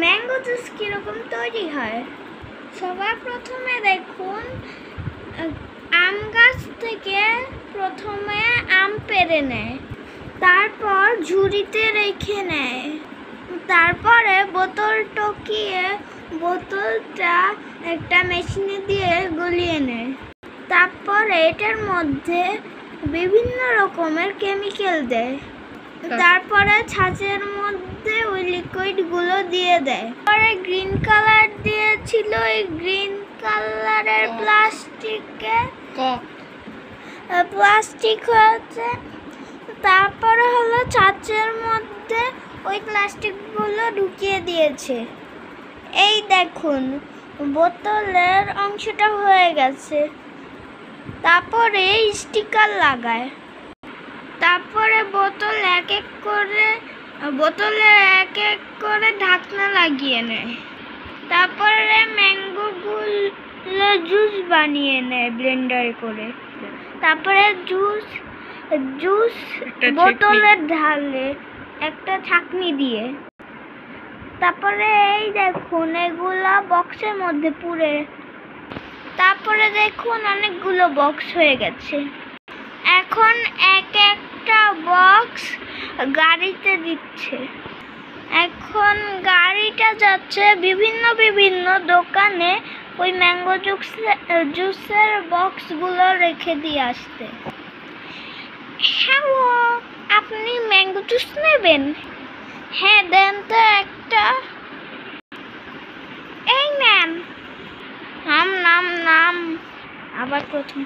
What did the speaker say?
Mango juice কীরকম তৈরি হয়? সবার প্রথমে দেখুন, আম গাছ থেকে প্রথমে আম পেড়ে নেয়, তারপর ঝুড়িতে রেখে নেয়, তারপরে বোতল টকিয়ে বোতলটা একটা মেশিনে দিয়ে গলিয়ে নেয়, তারপর এটার মধ্যে বিভিন্ন রকমের কেমিক্যাল দেয়, তারপরে ছাঁচের মধ্যে ওই লিকুইডগুলো দিয়ে দেয়। পরে গ্রিন কালার দিয়েছিল, এই গ্রিন কালারের প্লাস্টিক হয়েছে, তারপরে হলো ছাঁচের মধ্যে ওই প্লাস্টিকগুলো ঢুকিয়ে দিয়েছে। এই দেখুন বোতলের অংশটা হয়ে গেছে। তারপরে স্টিকার লাগায়, তারপরে বোতলে এক এক করে ঢাকনা লাগিয়ে নেয়, তারপরে ম্যাঙ্গোগুলো জুস বানিয়ে নেয় ব্লেন্ডারে করে, তারপরে জুস বোতলে ঢালে একটা ছাঁকনি দিয়ে। তারপরে এই দেখুন এগুলা বক্সের মধ্যে পুরে, তারপরে দেখুন অনেকগুলো বক্স হয়ে গেছে। এখন এক একটা বক্স গাড়িতে দিচ্ছে। এখন গাড়িটা যাচ্ছে বিভিন্ন দোকানে ওই ম্যাঙ্গো জুসের বক্সগুলো রেখে দিয়ে আসতে। হ্যালো, আপনি ম্যাঙ্গো জুস নেবেন? হ্যাঁ দেন তো একটা। এই ম্যাম, নাম আবার প্রথম।